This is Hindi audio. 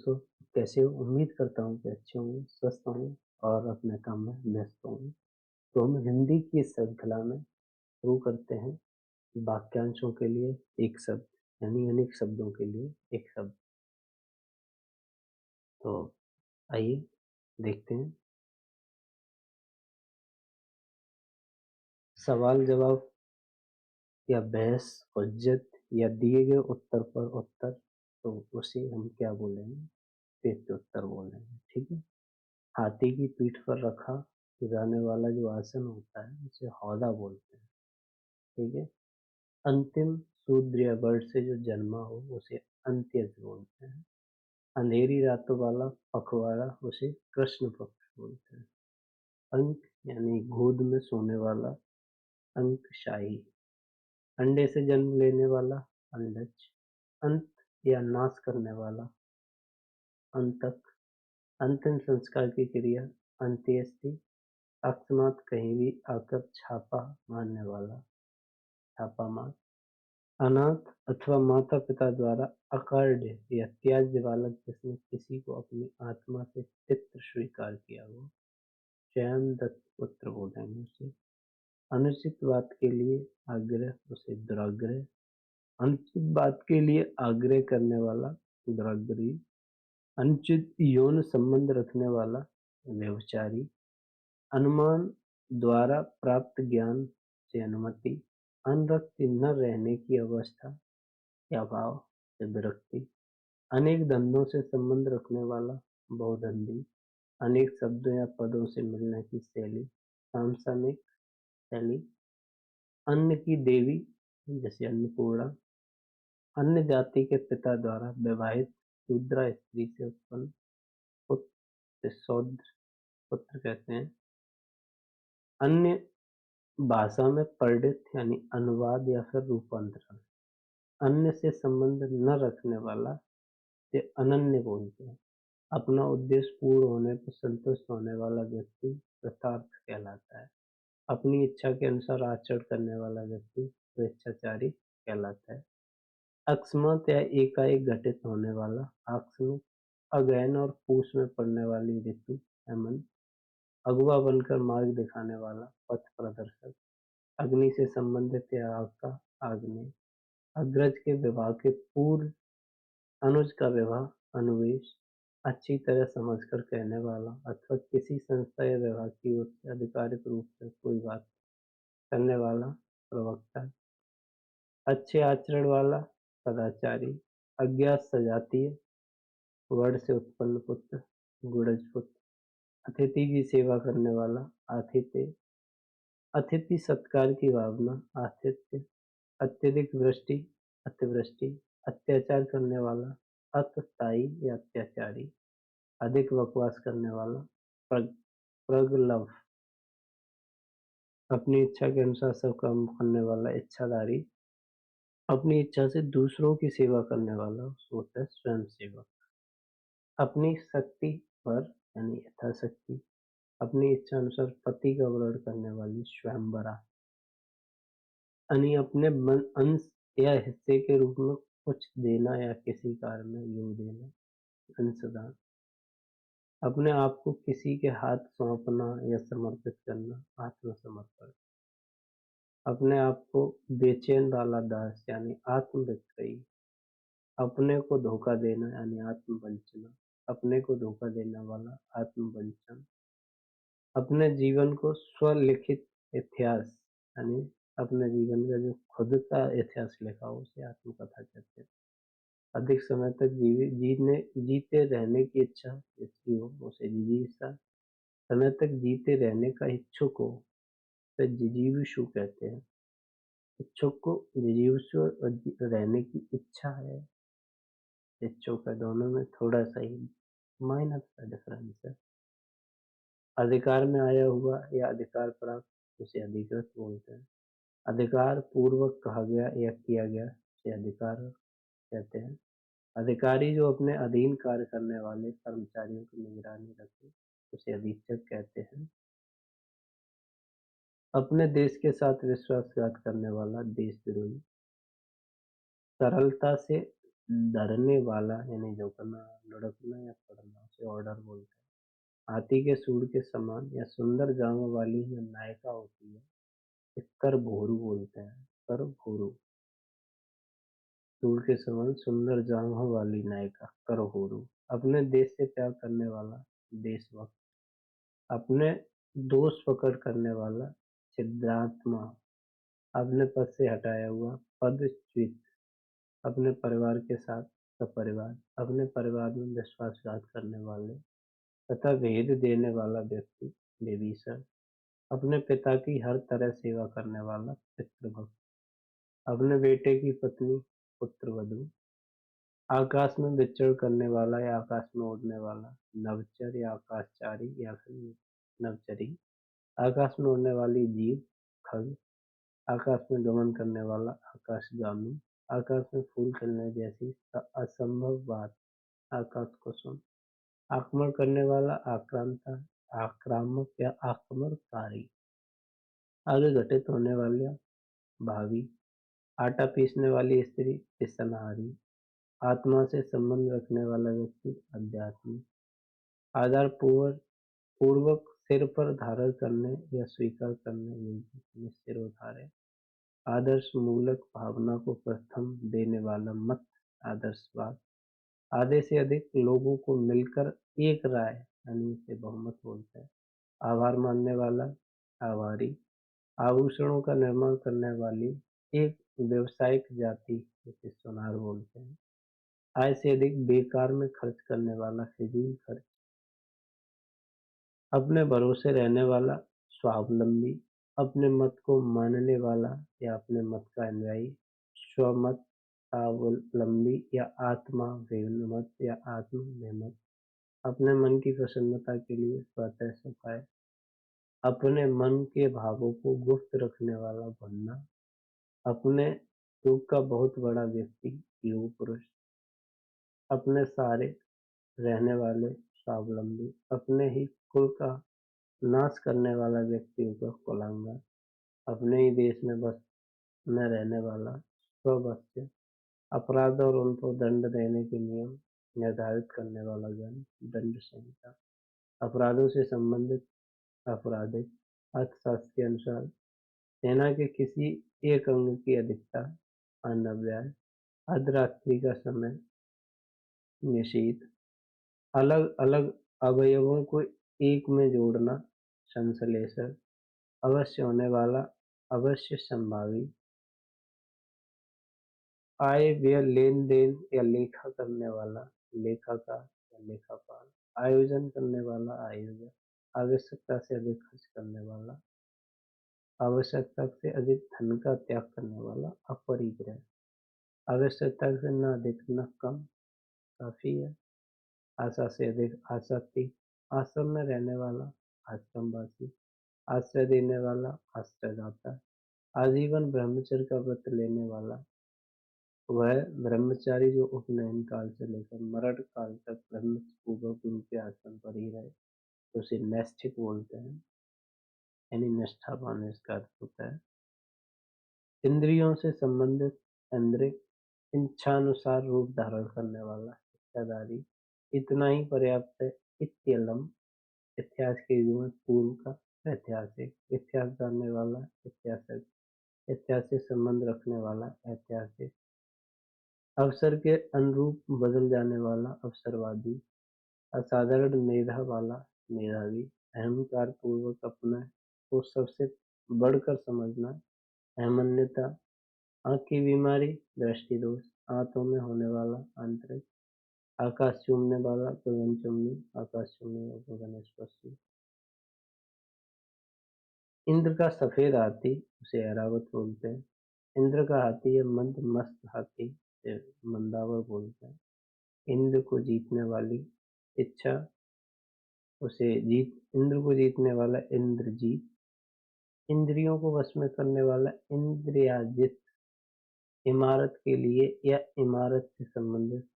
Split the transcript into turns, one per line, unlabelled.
दोस्तों, कैसे हो? उम्मीद करता हूँ कि अच्छे होंगे, स्वस्थ होंगे और अपने काम में व्यस्त होंगे। तो हम हिंदी की इस श्रृंखला में शुरू करते हैं वाक्यांशों के लिए एक शब्द, यानी अनेक शब्दों के लिए एक शब्द। तो आइए देखते हैं। सवाल जवाब या बहस, हुज्जत या दिए गए उत्तर पर उत्तर, तो उसे हम क्या बोलेंगे? प्रत्युत्तर बोलेंगे। ठीक है। हाथी की पीठ पर रखा जाने वाला जो आसन होता है उसे हौदा बोलते हैं। ठीक है। अंतिम शूद्र या वर्ड से जो जन्मा हो उसे अंत्यज बोलते हैं। अंधेरी रातों वाला पखवाड़ा उसे कृष्ण पक्ष बोलते हैं। अंक यानी गोद में सोने वाला अंकशाही। अंडे से जन्म लेने वाला अंडज। अंत या नाश करने वाला अंतक। अंतिम संस्कार की क्रिया अंत्येष्टि। अकस्मात कहीं भी आकर छापा मारने वाला छापा मार। अनाथ अथवा माता पिता द्वारा अकार्य या त्याज्य बालक जिसने किसी को अपनी आत्मा से पितृ स्वीकार किया हो, स्वयं दत्तपुत्र बोलेंगे उसे। अनुचित बात के लिए आग्रह उसे दुराग्रह। अनुचित बात के लिए आग्रह करने वाला दुराग्रही। अनुचित यौन संबंध रखने वाला व्यभिचारी। अनुमान द्वारा प्राप्त ज्ञान से अनुमति। अनुरक्ति न रहने की अवस्था या भाव से विरक्ति। अनेक धंधों से संबंध रखने वाला बहुधंधी। अनेक शब्दों या पदों से मिलने की शैली समसामयिक शैली। अन्न की देवी जैसे अन्नपूर्णा। अन्य जाति के पिता द्वारा विवाहित शूद्रा स्त्री से उत्पन्न पुत्र से शूद्र पुत्र कहते हैं। अन्य भाषा में पंडित यानी अनुवाद या फिर रूपांतरण। अन्य से संबंध न रखने वाला से अनन्य बोलते हैं। अपना उद्देश्य पूर्ण होने पर संतुष्ट होने वाला व्यक्ति कृतार्थ कहलाता है। अपनी इच्छा के अनुसार आचरण करने वाला व्यक्ति स्वेच्छाचारी कहलाता है। अकस्मात या एकाएक घटित होने वाला आकस्मिक। अगहन और पूस में पड़ने वाली ऋतु हेमंत। अगुआ बनकर मार्ग दिखाने वाला पथ प्रदर्शक। अग्नि से संबंधित या आग का आग्नेय। अग्रज के विवाह के पूर्व अनुज का विवाह अनुवेश। अच्छी तरह समझकर कहने वाला अथवा किसी संस्था या विभाग की ओर से आधिकारिक रूप से कोई बात करने वाला प्रवक्ता। अच्छे आचरण वाला सदाचारी। अज्ञात सजातीय वर्ण से उत्पन्न पुत्र गुणज पुत्र। अतिथि की सेवा करने वाला आतिथ्य। अतिथि सत्कार की भावना आतिथ्य। अत्यधिक वृष्टि अतिवृष्टि। अत्याचार करने वाला अतताई या अत्याचारी। अधिक बकवास करने वाला प्रगल्भ। अपनी इच्छा के अनुसार सब काम करने वाला इच्छाधारी। अपनी इच्छा से दूसरों की सेवा करने वाला होता है स्वयं सेवक। अपनी शक्ति पर यानी यथाशक्ति अपनी इच्छा अनुसार पति का वर्ण करने वाली स्वयंवरा। यानी अपने अंश या हिस्से के रूप में कुछ देना या किसी कार्य में योग देना अंशदान। अपने आप को किसी के हाथ सौंपना या समर्पित करना आत्मसमर्पण। अपने आप को बेचैन वाला दास यानी आत्मविक्रयी। अपने को धोखा देना यानी आत्मवंचना। अपने को धोखा देने वाला आत्मवंचन। अपने जीवन को स्वलिखित इतिहास यानी अपने जीवन का जो खुद का इतिहास लिखा हो उसे आत्मकथा कहते हैं। अधिक समय तक जीते रहने की इच्छा जिसकी हो उसे जिजीविषा। समय तक जीते रहने का इच्छुक हो तो जिजीविषु कहते हैं। इच्छुक को जिजीविषु रहने की इच्छा है। इच्छुक है, दोनों में थोड़ा सा ही माइनर सा डिफरेंस है। अधिकार में आया हुआ या अधिकार प्राप्त उसे अधिकृत बोलते हैं। अधिकार पूर्वक कहा गया या किया गया उसे अधिकार कहते हैं। अधिकारी जो अपने अधीन कार्य करने वाले कर्मचारियों की निगरानी रखे उसे अधीक्षक कहते हैं। अपने देश के साथ विश्वासघात करने वाला देशद्रोही। सरलता से डरने वाला यानी झुकना, लुढ़कना या पड़ना उसे ऑर्डर बोलते हैं। हाथी के सूंड के समान या सुंदर जांघों वाली जो नायिका होती है इसे करभोरू बोलते हैं। करभोरू, सूंड के समान सुंदर जांघों वाली नायिका करभोरू। अपने देश से प्यार करने वाला देशभक्त। अपने दोष पकड़ करने वाला सिद्धात्मा। अपने पद से हटाया हुआ पदच्युत। अपने परिवार के साथ सपरिवार। अपने परिवार में विश्वासघात करने वाले तथा भेद देने वाला व्यक्ति विभीषण। अपने पिता की हर तरह सेवा करने वाला पितृभक्त। अपने बेटे की पत्नी पुत्रवधू। आकाश में विचरण करने वाला या आकाश में उड़ने वाला नभचर या आकाशचारी या फिर नभचरी। आकाश में उड़ने वाली जीव खग। आकाश में गमन करने वाला आकाशगामी। आकाश में फूल खिलने जैसी असंभव बात आकाश कुसुम। आक्रमण करने वाला आक्रांता, आक्रामक या आक्रमणकारी। आगे घटित होने वाला भावी। आटा पीसने वाली स्त्री पिसनहारी। आत्मा से संबंध रखने वाला व्यक्ति आध्यात्मिक। आधार पूर्वक सिर पर धारण करने या स्वीकार करने योग्य सिरोधार्य। आदर्श मूलक भावना को प्रथम देने वाला मत आदर्शवाद। आधे से अधिक लोगों को मिलकर एक राय यानी इसे बहुमत बोलते हैं। आभार मानने वाला आभारी। आभूषणों का निर्माण करने वाली एक व्यवसायिक जाति जिसे सोनार बोलते हैं। आय से अधिक बेकार में खर्च करने वाला फिजूल खर्च। अपने भरोसे रहने वाला स्वावलंबी। अपने मत को मानने वाला या अपने मत का अनुयायी स्वमत स्वावलंबी या आत्मा विमत या आत्म विमत। अपने मन की प्रसन्नता के लिए स्वतः सफाई। अपने मन के भावों को गुप्त रखने वाला बनना। अपने युग का बहुत बड़ा व्यक्ति युग पुरुष। अपने सारे रहने वाले स्वावलंबी। अपने ही कुल का नाश करने वाला व्यक्ति होगा कुलांगा। अपने ही देश में बस न रहने वाला स्ववत्स्य। अपराध और उनको दंड देने के नियम निर्धारित करने वाला जन दंड संहिता। अपराधों से संबंधित आपराधिक। अर्थशास्त्र के अनुसार सेना के किसी एक अंग की अधिकता अनव्याय। अर्धरात्रि का समय निषेध। अलग अलग अवयवों को एक में जोड़ना संश्लेषण। अवश्य होने वाला अवश्य संभावी। आय व्यय लेन देन या लेखा करने वाला लेखाकार या लेखापाल। आयोजन करने वाला आयोजक। आवश्यकता से अधिक खर्च करने वाला। आवश्यकता से अधिक धन का त्याग करने वाला अपरिग्रह। आवश्यकता से न अधिक न कम काफी है। आशा से अधिक आसक्ति। आश्रम में रहने वाला आश्रमवासी। आश्रय देने वाला आश्रयदाता। आजीवन ब्रह्मचर्य का व्रत लेने वाला वह ब्रह्मचारी जो उपनयन काल से लेकर मरण काल तक ब्रह्मपूर्वक गुरु के आश्रम पर ही रहे तो उसे नैष्ठिक बोलते हैं यानी निष्ठा पाने इसका अर्थ होता है। इंद्रियों से संबंधित इंद्रिक। इच्छानुसार रूप धारण करने वाला इच्छाधारी। इतना ही पर्याप्त है। इत्यलम इतिहास के युग में पूर्व का ऐतिहासिक। इतिहास जानने वाला इतिहासक। इतिहास से संबंध रखने वाला ऐतिहासिक। अवसर के अनुरूप बदल जाने वाला अवसरवादी। असाधारण मेधा वाला मेधावी। अहंकार पूर्वक अपना को सबसे बढ़कर समझना अहमन्यता। आँख की बीमारी दृष्टि दोष। आंतों में होने वाला आंतरिक। आकाश चूमने वाला गगनचुम्बी। आकाश चूमने वाला गगन स्पर्शी। इंद्र का सफेद हाथी उसे ऐरावत बोलते हैं। इंद्र का हाथी है मंद मस्त हाथी से मंदावर बोलते हैं। इंद्र को जीतने वाली इच्छा इंद्र को जीतने वाला इंद्रजीत। इंद्रियों को वश में करने वाला इंद्रियाजित। इमारत के लिए या इमारत से संबंधित